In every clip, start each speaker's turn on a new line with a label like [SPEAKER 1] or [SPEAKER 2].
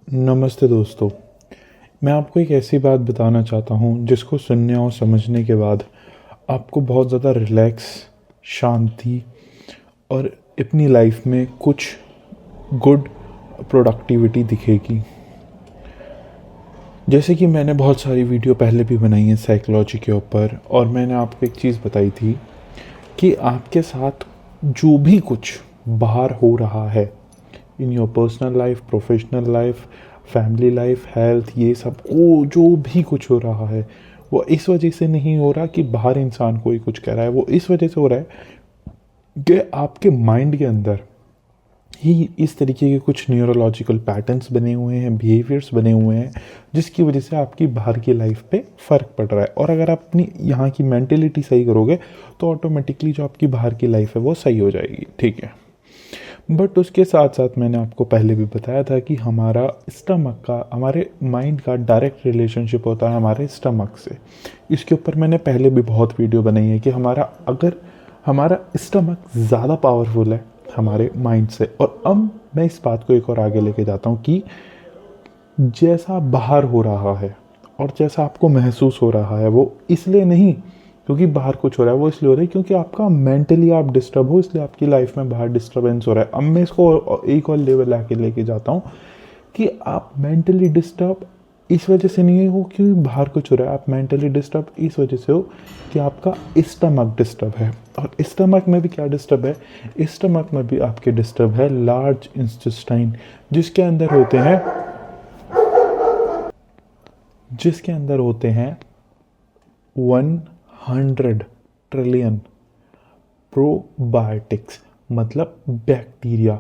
[SPEAKER 1] नमस्ते दोस्तों। मैं आपको एक ऐसी बात बताना चाहता हूँ जिसको सुनने और समझने के बाद आपको बहुत ज़्यादा रिलैक्स, शांति और अपनी लाइफ में कुछ गुड प्रोडक्टिविटी दिखेगी। जैसे कि मैंने बहुत सारी वीडियो पहले भी बनाई हैं साइकोलॉजी के ऊपर, और मैंने आपको एक चीज़ बताई थी कि आपके साथ जो भी कुछ बाहर हो रहा है in your personal life, professional life, family life, health, ये सब वो जो भी कुछ हो रहा है वो इस वजह से नहीं हो रहा कि बाहर इंसान कोई कुछ कह रहा है। वो इस वजह से हो रहा है कि आपके माइंड के अंदर ही इस तरीके के कुछ न्यूरोलॉजिकल पैटर्न्स बने हुए हैं, बिहेवियर्स बने हुए हैं, जिसकी वजह से आपकी बाहर की लाइफ पे फ़र्क पड़ रहा है। और अगर आप अपनी यहाँ की मेंटेलिटी सही करोगे तो ऑटोमेटिकली जो आपकी बाहर की लाइफ है वो सही हो जाएगी। ठीक है, बट उसके साथ साथ मैंने आपको पहले भी बताया था कि हमारा स्टमक का, हमारे माइंड का डायरेक्ट रिलेशनशिप होता है हमारे स्टमक से। इसके ऊपर मैंने पहले भी बहुत वीडियो बनाई है कि अगर हमारा स्टमक ज़्यादा पावरफुल है हमारे माइंड से। और अब मैं इस बात को एक और आगे लेके जाता हूँ कि जैसा बाहर हो रहा है और जैसा आपको महसूस हो रहा है वो इसलिए नहीं क्योंकि बाहर कुछ हो रहा है, वो इसलिए हो रहा है क्योंकि आपका मेंटली आप डिस्टर्ब हो, इसलिए आपकी लाइफ में बाहर डिस्टर्बेंस हो रहा है। अब मैं इसको एक और लेवल आके लेके जाता हूँ कि आप मेंटली डिस्टर्ब इस वजह से नहीं हो क्योंकि बाहर कुछ हो रहा है, आप मेंटली डिस्टर्ब इस वजह से हो कि आपका स्टमक डिस्टर्ब है। और स्टमक में भी क्या डिस्टर्ब है? स्टमक में भी आपके डिस्टर्ब है लार्ज इंटेस्टाइन, जिसके अंदर होते हैं 100 ट्रिलियन प्रोबायोटिक्स, मतलब बैक्टीरिया,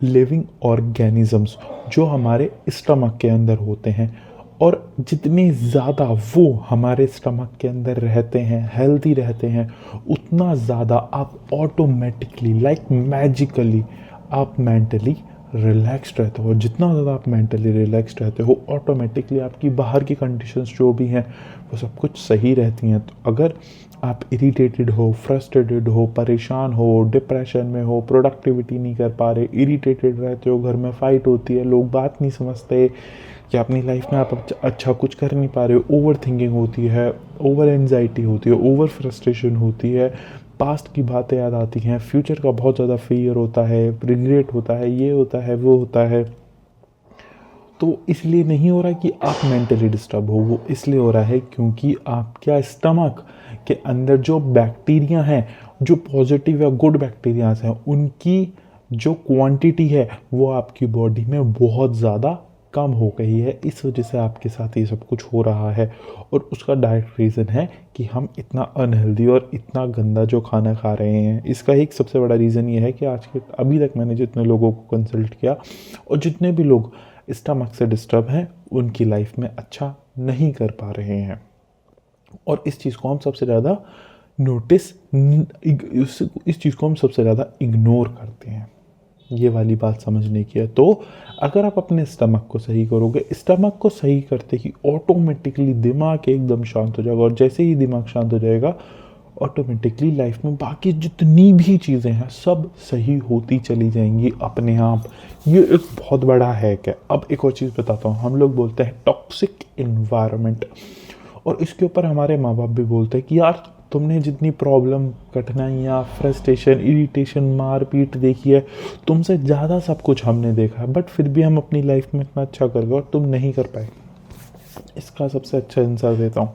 [SPEAKER 1] लिविंग ऑर्गेनिजम्स जो हमारे स्टमक के अंदर होते हैं। और जितने ज़्यादा वो हमारे स्टमक के अंदर रहते हैं, हेल्दी रहते हैं, उतना ज़्यादा आप ऑटोमेटिकली लाइक मैजिकली आप मेंटली रिलैक्स्ड रहते हो। जितना ज़्यादा आप मेंटली रिलैक्स्ड रहते हो ऑटोमेटिकली आपकी बाहर की कंडीशंस जो भी हैं वो सब कुछ सही रहती हैं। तो अगर आप इरिटेटेड हो, फ्रस्ट्रेटेड हो, परेशान हो, डिप्रेशन में हो, प्रोडक्टिविटी नहीं कर पा रहे, इरिटेटेड रहते हो, घर में फाइट होती है, लोग बात नहीं समझते, या अपनी लाइफ में आप अच्छा कुछ कर नहीं पा रहे हो, ओवर थिंकिंग होती है, ओवर एंजाइटी होती है, ओवर फ्रस्ट्रेशन होती है, पास्ट की बातें याद आती हैं, फ्यूचर का बहुत ज़्यादा फियर होता है, रिग्रेट होता है, ये होता है, वो होता है, तो इसलिए नहीं हो रहा कि आप मेंटली डिस्टर्ब हो, वो इसलिए हो रहा है क्योंकि आपका स्टमक के अंदर जो बैक्टीरिया हैं, जो पॉजिटिव या गुड बैक्टीरियाज हैं, उनकी जो क्वांटिटी है वो आपकी बॉडी में बहुत ज़्यादा कम हो गई है। इस वजह से आपके साथ ये सब कुछ हो रहा है। और उसका डायरेक्ट रीज़न है कि हम इतना अनहेल्दी और इतना गंदा जो खाना खा रहे हैं। इसका एक सबसे बड़ा रीज़न ये है कि अभी तक मैंने जितने लोगों को कंसल्ट किया और जितने भी लोग स्टमक से डिस्टर्ब हैं उनकी लाइफ में अच्छा नहीं कर पा रहे हैं। और इस चीज़ को हम सबसे ज़्यादा इस चीज़ को हम सबसे ज़्यादा इग्नोर करते हैं। ये वाली बात समझने की है। तो अगर आप अपने स्टमक को सही करोगे, स्टमक को सही करते ही ऑटोमेटिकली दिमाग एकदम शांत हो जाएगा। और जैसे ही दिमाग शांत हो जाएगा ऑटोमेटिकली लाइफ में बाकी जितनी भी चीज़ें हैं सब सही होती चली जाएंगी अपने आप। ये एक बहुत बड़ा हैक है। अब एक और चीज़ बताता हूँ। हम लोग बोलते हैं टॉक्सिक इन्वायरमेंट, और इसके ऊपर हमारे माँ बाप भी बोलते हैं कि यार तुमने जितनी प्रॉब्लम, कठिनाइयाँ, फ्रस्ट्रेशन, इरिटेशन, मारपीट देखी है, तुमसे ज़्यादा सब कुछ हमने देखा है, बट फिर भी हम अपनी लाइफ में इतना अच्छा कर गए और तुम नहीं कर पाए। इसका सबसे अच्छा आंसर देता हूँ।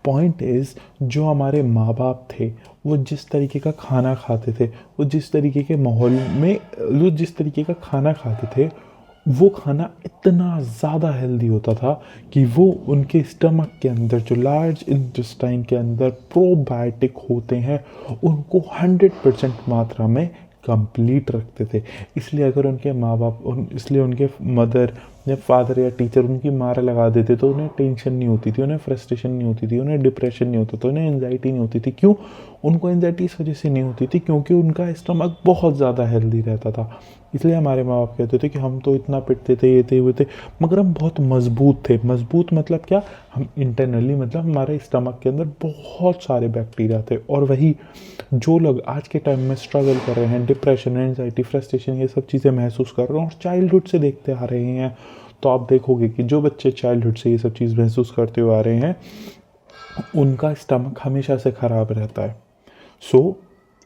[SPEAKER 1] पॉइंट इज़, जो हमारे माँ बाप थे वो जिस तरीके का खाना खाते थे, वो जिस तरीके के माहौल में वो जिस तरीके का खाना खाते थे, वो खाना इतना ज़्यादा हेल्दी होता था कि वो उनके स्टमक के अंदर जो लार्ज इंटेस्टाइन के अंदर प्रोबायोटिक होते हैं उनको 100% मात्रा में कंप्लीट रखते थे। इसलिए अगर उनके माँ बाप इसलिए उनके मदर या फादर या टीचर उनकी मार लगा देते तो उन्हें टेंशन नहीं होती थी, उन्हें फ्रस्ट्रेशन नहीं होती थी, उन्हें डिप्रेशन नहीं होता था, उन्हें एंजाइटी नहीं होती थी। क्यों? उनको एंजाइटी इस वजह से नहीं होती थी क्योंकि उनका स्टमक बहुत ज़्यादा हेल्दी रहता था। इसलिए हमारे माँ बाप कहते थे कि हम तो इतना पिटते थे, ये थे, वो थे, मगर हम बहुत मजबूत थे। मजबूत मतलब क्या? हम इंटरनली, मतलब हमारे स्टमक के अंदर बहुत सारे बैक्टीरिया थे। और वही जो लोग आज के टाइम में स्ट्रगल कर रहे हैं, डिप्रेशन, एंजाइटी, फ्रस्ट्रेशन, ये सब चीज़ें महसूस कर रहे हैं और चाइल्डहुड से देखते आ रहे हैं, तो आप देखोगे कि जो बच्चे चाइल्डहुड से ये सब चीज़ महसूस करते हुए आ रहे हैं उनका स्टमक हमेशा से ख़राब रहता है। So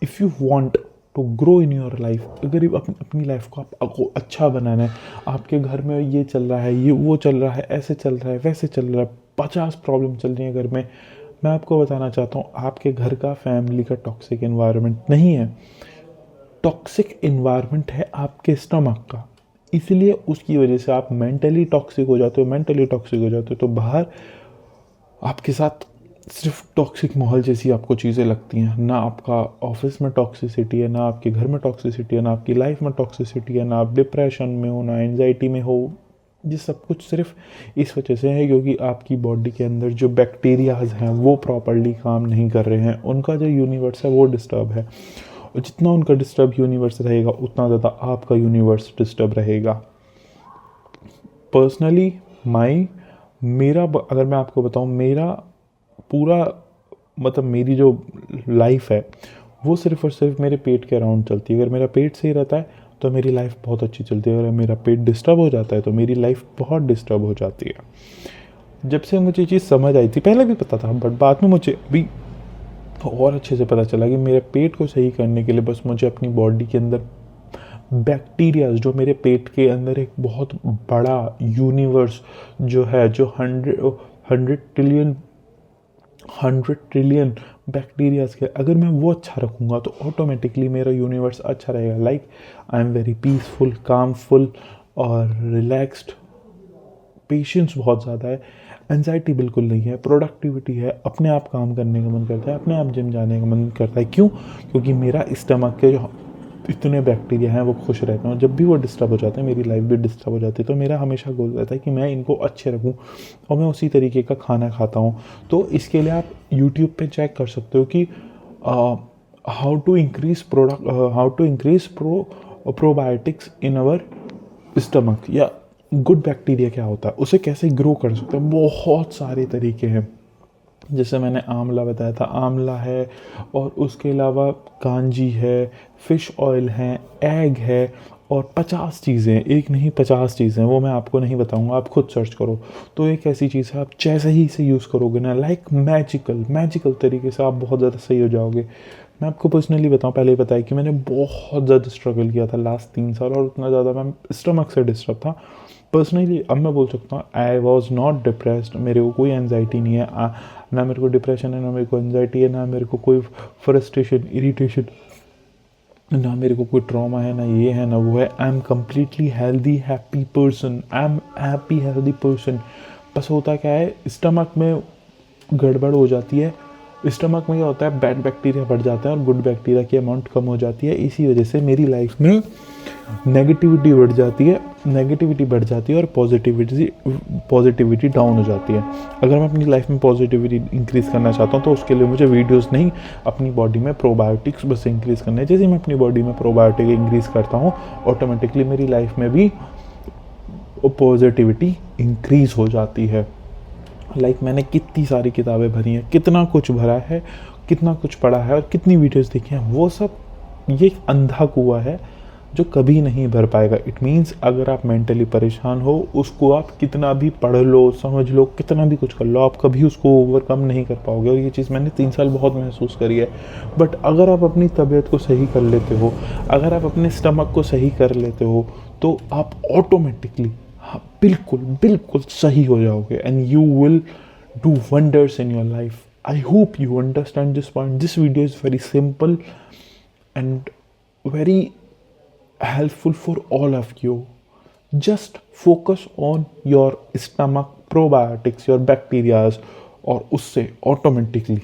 [SPEAKER 1] if you want to grow in your life, अगर अपनी लाइफ को आपको अच्छा बनाना है, आपके घर में ये चल रहा है, ये वो चल रहा है, ऐसे चल रहा है, वैसे चल रहा है, 50 प्रॉब्लम चल रही है घर में, मैं आपको बताना चाहता हूँ आपके घर का, फैमिली का टॉक्सिक इन्वायरमेंट नहीं है, टॉक्सिक इन्वायरमेंट है आपके स्टमक का। इसलिए उसकी वजह से आप मेंटली टॉक्सिक हो जाते हो, तो बाहर आपके साथ सिर्फ टॉक्सिक माहौल जैसी आपको चीज़ें लगती हैं। ना आपका ऑफिस में टॉक्सिसिटी है, ना आपके घर में टॉक्सिसिटी है, ना आपकी लाइफ में टॉक्सिसिटी है, ना आप डिप्रेशन में हो, ना एंजाइटी में हो। ये सब कुछ सिर्फ इस वजह से है क्योंकि आपकी बॉडी के अंदर जो बैक्टीरियाज हैं वो प्रॉपरली काम नहीं कर रहे हैं, उनका जो यूनिवर्स है वो डिस्टर्ब है, और जितना उनका डिस्टर्ब यूनिवर्स रहेगा उतना ज़्यादा आपका यूनिवर्स डिस्टर्ब रहेगा। पर्सनली अगर मैं आपको बताऊं, मेरा पूरा मतलब मेरी जो लाइफ है वो सिर्फ और सिर्फ मेरे पेट के अराउंड चलती है। अगर मेरा पेट सही रहता है तो मेरी लाइफ बहुत अच्छी चलती है, अगर मेरा पेट डिस्टर्ब हो जाता है तो मेरी लाइफ बहुत डिस्टर्ब हो जाती है। जब से मुझे चीज़ समझ आई थी, पहले भी पता था बट बाद में मुझे अभी और अच्छे से पता चला कि मेरे पेट को सही करने के लिए बस मुझे अपनी बॉडी के अंदर बैक्टीरियाज, जो मेरे पेट के अंदर एक बहुत बड़ा यूनिवर्स जो है, जो 100 ट्रिलियन बैक्टीरियाज के, अगर मैं वो अच्छा रखूँगा तो ऑटोमेटिकली मेरा यूनिवर्स अच्छा रहेगा। Like I am very peaceful, calmful और रिलैक्स्ड। पेशेंस बहुत ज़्यादा है, एंजाइटी बिल्कुल नहीं है, प्रोडक्टिविटी है, अपने आप काम करने का मन करता है, अपने आप जिम जाने का मन करता है। क्यों? क्योंकि मेरा स्टमक के जो इतने बैक्टीरिया हैं वो खुश रहते हैं, और जब भी वो डिस्टर्ब हो जाते हैं मेरी लाइफ भी डिस्टर्ब हो जाती है। तो मेरा हमेशा गोल रहता है कि मैं इनको अच्छे रखूं और मैं उसी तरीके का खाना खाता हूं। तो इसके लिए आप यूट्यूब पे चेक कर सकते हो कि how to increase probiotics in our stomach, या गुड बैक्टीरिया क्या होता है, उसे कैसे ग्रो कर सकते हैं। बहुत सारे तरीके हैं, जैसे मैंने आंवला बताया था, आंवला है, और उसके अलावा कांजी है, फ़िश ऑयल है, एग है, और 50 चीज़ें, एक नहीं 50 चीज़ें, वो मैं आपको नहीं बताऊंगा, आप खुद सर्च करो। तो एक ऐसी चीज़ है, आप जैसे ही इसे यूज़ करोगे ना, लाइक मैजिकल तरीके से आप बहुत ज़्यादा सही हो जाओगे। मैं आपको पर्सनली बताऊं, पहले ही बताया कि मैंने बहुत ज़्यादा स्ट्रगल किया था लास्ट 3 साल, और उतना ज़्यादा मैं स्टमक से डिस्टर्ब था। पर्सनली अब मैं बोल सकता हूँ आई वॉज नॉट डिप्रेस्ड, मेरे को कोई एनजाइटी नहीं है, ना मेरे को डिप्रेशन है, ना मेरे को एनजाइटी है, ना मेरे को कोई फ्रस्ट्रेशन, इरिटेशन, ना मेरे को कोई ट्रॉमा है, ना ये है ना वो है। I am completely healthy happy person, I am happy healthy person. बस होता क्या है, स्टमक में गड़बड़ हो जाती है, स्टमक में क्या होता है, बैड बैक्टीरिया बढ़ जाता है और गुड बैक्टीरिया की अमाउंट कम हो जाती है। इसी वजह से मेरी लाइफ में नेगेटिविटी बढ़ जाती है और पॉजिटिविटी डाउन हो जाती है। अगर मैं अपनी लाइफ में पॉजिटिविटी इंक्रीज़ करना चाहता हूँ तो उसके लिए मुझे वीडियोस नहीं, अपनी बॉडी में प्रोबायोटिक्स बस इंक्रीज़ करना है। जैसे मैं अपनी बॉडी में प्रोबायोटिक इंक्रीज़ करता हूँ, ऑटोमेटिकली मेरी लाइफ में भी पॉजिटिविटी इंक्रीज़ हो जाती है। लाइक मैंने कितनी सारी किताबें भरी हैं, कितना कुछ भरा है, कितना कुछ पढ़ा है और कितनी वीडियोस देखी हैं, वो सब ये एक अंधा कुआं है जो कभी नहीं भर पाएगा। इट मीन्स अगर आप मेंटली परेशान हो, उसको आप कितना भी पढ़ लो, समझ लो, कितना भी कुछ कर लो, आप कभी उसको ओवरकम नहीं कर पाओगे। और ये चीज़ मैंने 3 साल बहुत महसूस करी है। बट अगर आप अपनी तबीयत को सही कर लेते हो, अगर आप अपने स्टमक को सही कर लेते हो, तो आप ऑटोमेटिकली बिल्कुल सही हो जाओगे, and you will do wonders in your life. I hope you understand this point. This video is very simple and very helpful for all of you. Just focus on your stomach probiotics, your bacteria, और उससे automatically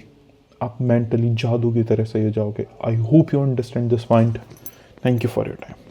[SPEAKER 1] आप mentally जादू की तरह से हो जाओगे। I hope you understand this point. Thank you for your time.